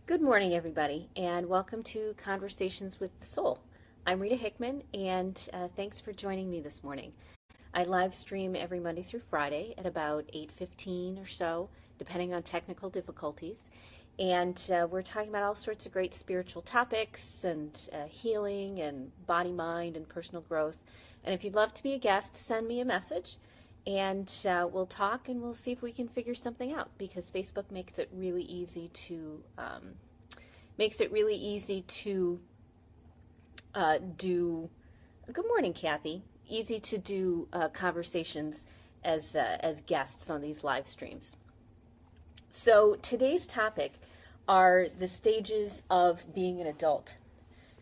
Good morning, everybody, and welcome to Conversations with the Soul. I'm Rita Hickman, and thanks for joining me this morning. I live stream every Monday through Friday at about 8:15 or so, depending on technical difficulties. And we're talking about all sorts of great spiritual topics and healing and body, mind, and personal growth. And if you'd love to be a guest, send me a message and we'll talk and we'll see if we can figure something out, because Facebook makes it really easy to do. Good morning, Kathy. Easy to do conversations as guests on these live streams. So today's topic are the stages of being an adult.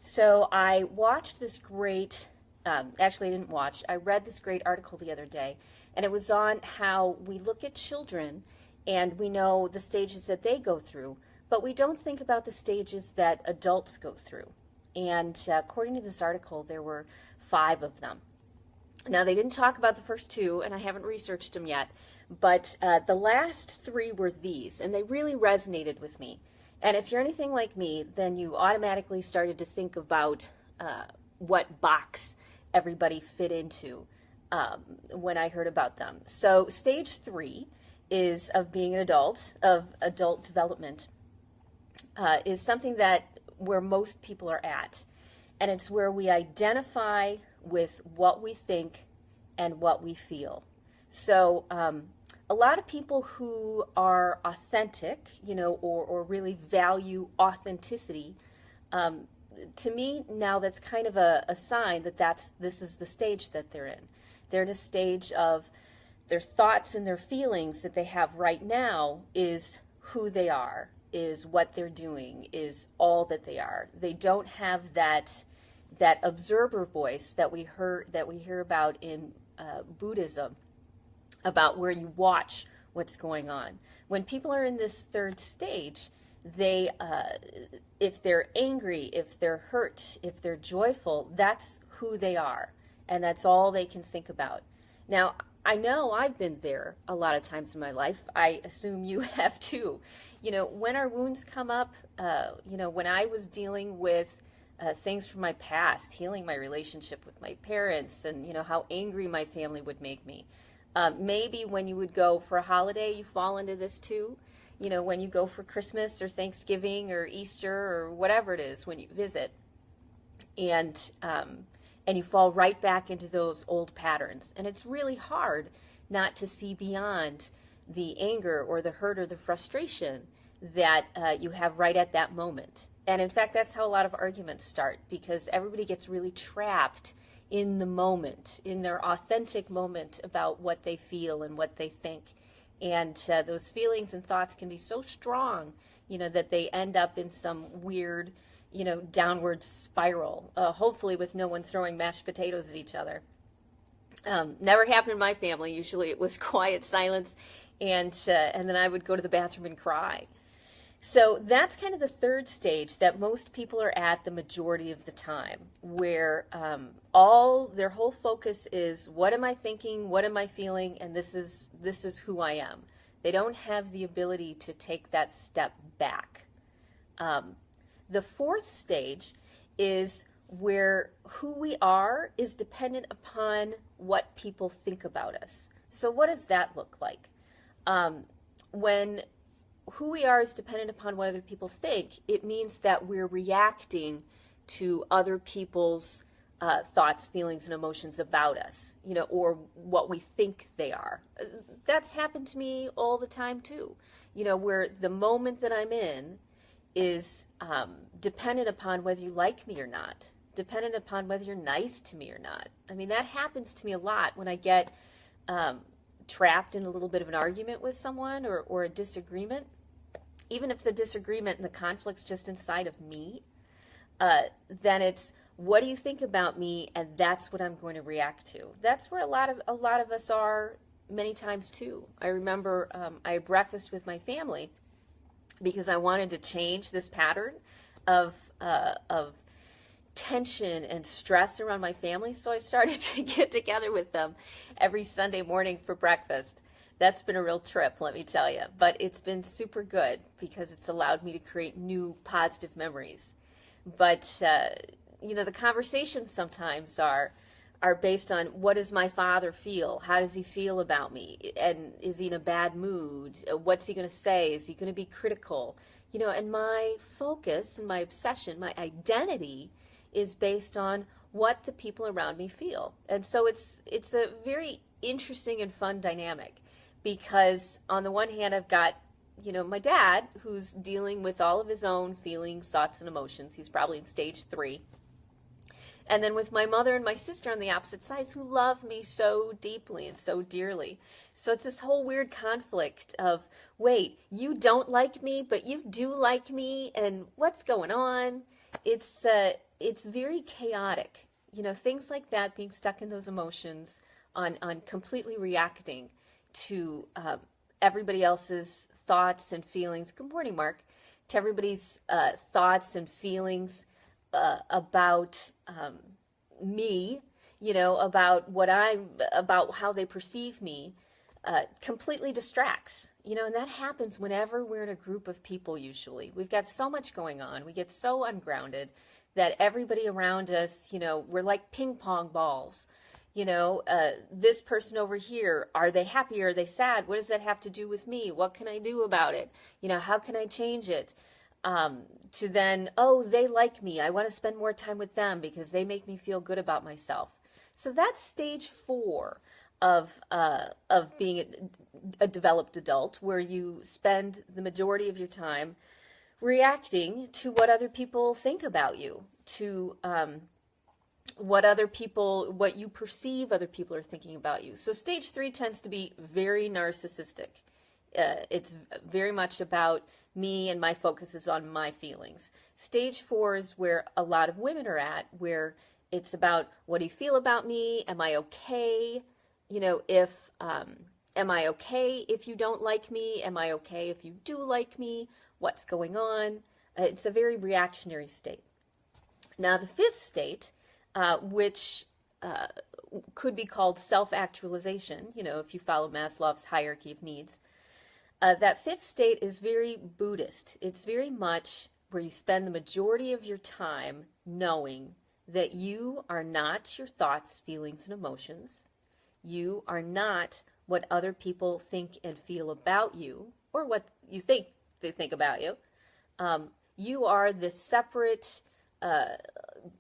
So I watched this great, actually I didn't watch, I read this great article the other day, and it was on how we look at children and we know the stages that they go through, but we don't think about the stages that adults go through. And according to this article, there were 5 of them. Now, they didn't talk about the first 2, and I haven't researched them yet, but the last 3 were these, and they really resonated with me. And if you're anything like me, then you automatically started to think about what box everybody fit into when I heard about them. So stage 3 is of being an adult, of adult development, is something that where most people are at. And it's where we identify with what we think and what we feel. So a lot of people who are authentic, or really value authenticity, to me now that's kind of a sign that this is the stage that they're in. They're in a stage of their thoughts and their feelings that they have right now is who they are, is what they're doing, is all that they are. They don't have that observer voice that we hear about in Buddhism, about where you watch what's going on. When people are in this third stage, they if they're angry, if they're hurt, if they're joyful, that's who they are, and that's all they can think about. Now, I know I've been there a lot of times in my life. I assume you have too. When our wounds come up, when I was dealing with things from my past, healing my relationship with my parents, and how angry my family would make me. Maybe when you would go for a holiday, you fall into this too. When you go for Christmas or Thanksgiving or Easter or whatever it is, when you visit, and you fall right back into those old patterns. And it's really hard not to see beyond the anger or the hurt or the frustration that you have right at that moment. And in fact, that's how a lot of arguments start, because everybody gets really trapped in the moment, in their authentic moment about what they feel and what they think. And those feelings and thoughts can be so strong, that they end up in some weird, downward spiral, hopefully with no one throwing mashed potatoes at each other. Never happened in my family. Usually it was quiet silence, and then I would go to the bathroom and cry. So that's kind of the third stage that most people are at the majority of the time, where their whole focus is, what am I thinking, what am I feeling, and this is who I am. They don't have the ability to take that step back. The fourth stage is where who we are is dependent upon what people think about us. So what does that look like? When who we are is dependent upon what other people think, it means that we're reacting to other people's thoughts, feelings, and emotions about us, or what we think they are. That's happened to me all the time too, where the moment that I'm in is dependent upon whether you like me or not, dependent upon whether you're nice to me or not. I mean, that happens to me a lot when I get trapped in a little bit of an argument with someone or a disagreement. Even if the disagreement and the conflict's just inside of me, then it's, what do you think about me? And that's what I'm going to react to. That's where a lot of us are many times too. I remember I had breakfast with my family because I wanted to change this pattern of tension and stress around my family. So I started to get together with them every Sunday morning for breakfast, That's been a real trip, let me tell you. But it's been super good because it's allowed me to create new positive memories. But the conversations sometimes are based on, what does my father feel? How does he feel about me? And is he in a bad mood? What's he going to say? Is he going to be critical? And my focus and my obsession, my identity is based on what the people around me feel. And so it's a very interesting and fun dynamic, because on the one hand, I've got my dad, who's dealing with all of his own feelings, thoughts, and emotions. He's probably in stage 3. And then with my mother and my sister on the opposite sides, who love me so deeply and so dearly. So it's this whole weird conflict of, wait, you don't like me, but you do like me, and what's going on? It's very chaotic. Things like that, being stuck in those emotions, on completely reacting to everybody else's thoughts and feelings. Good morning, Mark. To everybody's thoughts and feelings about me, about how they perceive me, completely distracts, and that happens whenever we're in a group of people. Usually we've got so much going on, we get so ungrounded that everybody around us, we're like ping pong balls. This person over here, are they happy? Are they sad? What does that have to do with me? What can I do about it? How can I change it? To then, oh, they like me, I want to spend more time with them because they make me feel good about myself. So that's stage 4 of being a developed adult, where you spend the majority of your time reacting to what other people think about you, to what you perceive other people are thinking about you. So stage 3 tends to be very narcissistic. It's very much about me, and my focus is on my feelings. Stage 4 is where a lot of women are at, where it's about, what do you feel about me? Am I okay? Am I okay if you don't like me? Am I okay if you do like me? What's going on? It's a very reactionary state. Now, the 5th state, which could be called self-actualization, if you follow Maslow's hierarchy of needs, that 5th state is very Buddhist. It's very much where you spend the majority of your time knowing that you are not your thoughts, feelings, and emotions. You are not what other people think and feel about you, or what you think they think about you. You are this separate,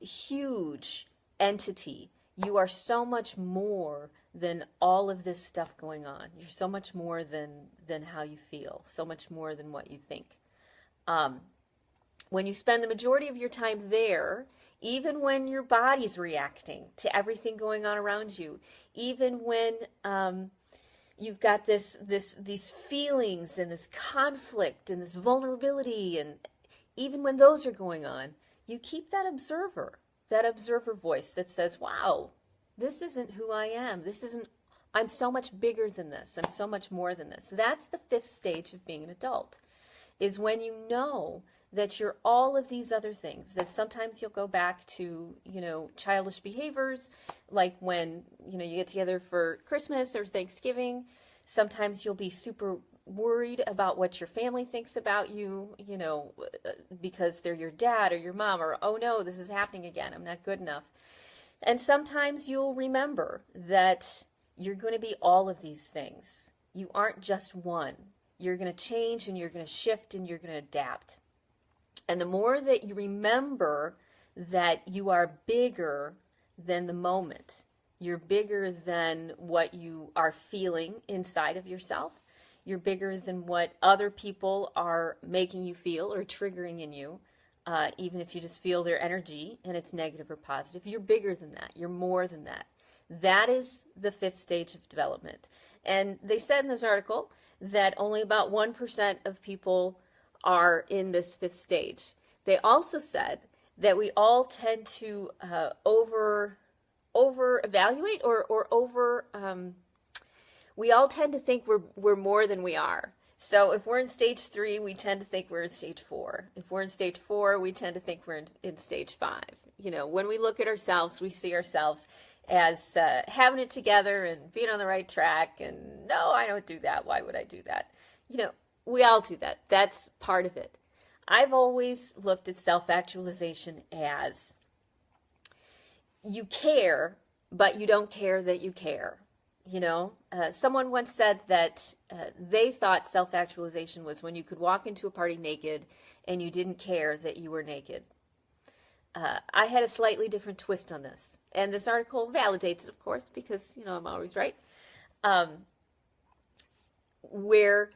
huge entity. You are so much more than all of this stuff going on. You're so much more than how you feel, so much more than what you think. When you spend the majority of your time there, even when your body's reacting to everything going on around you, even when you've got these feelings and this conflict and this vulnerability, and even when those are going on, you keep that observer voice that says, wow, this isn't who I am. I'm so much bigger than this. I'm so much more than this. That's the 5th stage of being an adult, is when you know that you're all of these other things, that sometimes you'll go back to, childish behaviors, like when, you get together for Christmas or Thanksgiving. Sometimes you'll be super worried about what your family thinks about you, because they're your dad or your mom, or, oh no, this is happening again, I'm not good enough. And sometimes you'll remember that you're going to be all of these things. You aren't just one. You're going to change, and you're going to shift, and you're going to adapt. And the more that you remember that you are bigger than the moment, you're bigger than what you are feeling inside of yourself, you're bigger than what other people are making you feel or triggering in you, even if you just feel their energy and it's negative or positive, you're bigger than that. You're more than that. That is the 5th stage of development. And they said in this article that only about 1% of people are in this 5th stage. They also said that we all tend to over evaluate we all tend to think we're more than we are. So if we're in stage 3, we tend to think we're in stage 4. If we're in stage 4, we tend to think we're in stage 5. When we look at ourselves, we see ourselves as having it together and being on the right track. And no, I don't do that. Why would I do that? You know, we all do that. That's part of it. I've always looked at self-actualization as you care, but you don't care that you care. You know, someone once said that they thought self-actualization was when you could walk into a party naked and you didn't care that you were naked. I had a slightly different twist on this, and this article validates it, of course, because, you know, I'm always right, where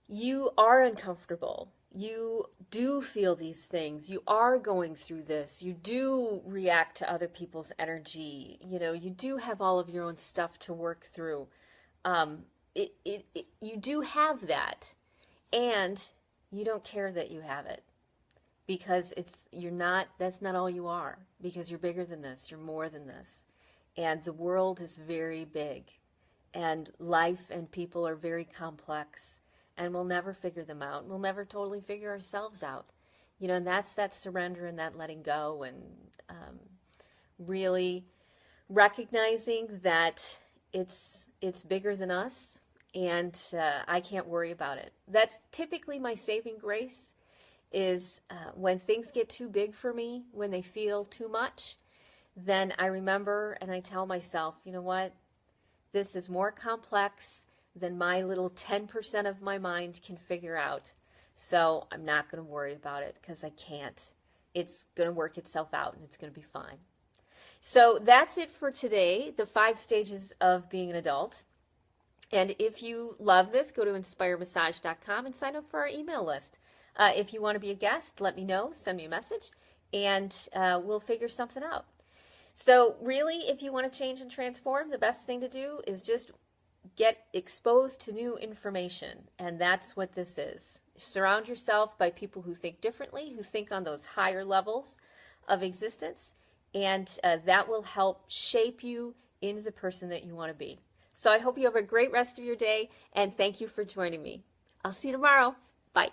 you are uncomfortable. You do feel these things. You are going through this. You do react to other people's energy. You know, you do have all of your own stuff to work through. You do have that, and you don't care that you have it, because that's not all you are, because you're bigger than this. You're more than this. And the world is very big, and life and people are very complex. And we'll never figure them out. We'll never totally figure ourselves out. You know, and that's that surrender and that letting go, and really recognizing that it's bigger than us, and I can't worry about it. That's typically my saving grace, is when things get too big for me, when they feel too much, then I remember and I tell myself, you know what, this is more complex than my little 10% of my mind can figure out. So I'm not going to worry about it, because I can't. It's going to work itself out, and it's going to be fine. So that's it for today, the 5 stages of being an adult. And if you love this, go to inspiremassage.com and sign up for our email list. If you want to be a guest, let me know, send me a message, and we'll figure something out. So really, if you want to change and transform, the best thing to do is just get exposed to new information, and that's what this is. Surround yourself by people who think differently, who think on those higher levels of existence, and that will help shape you into the person that you want to be. So I hope you have a great rest of your day, and thank you for joining me. I'll see you tomorrow. Bye.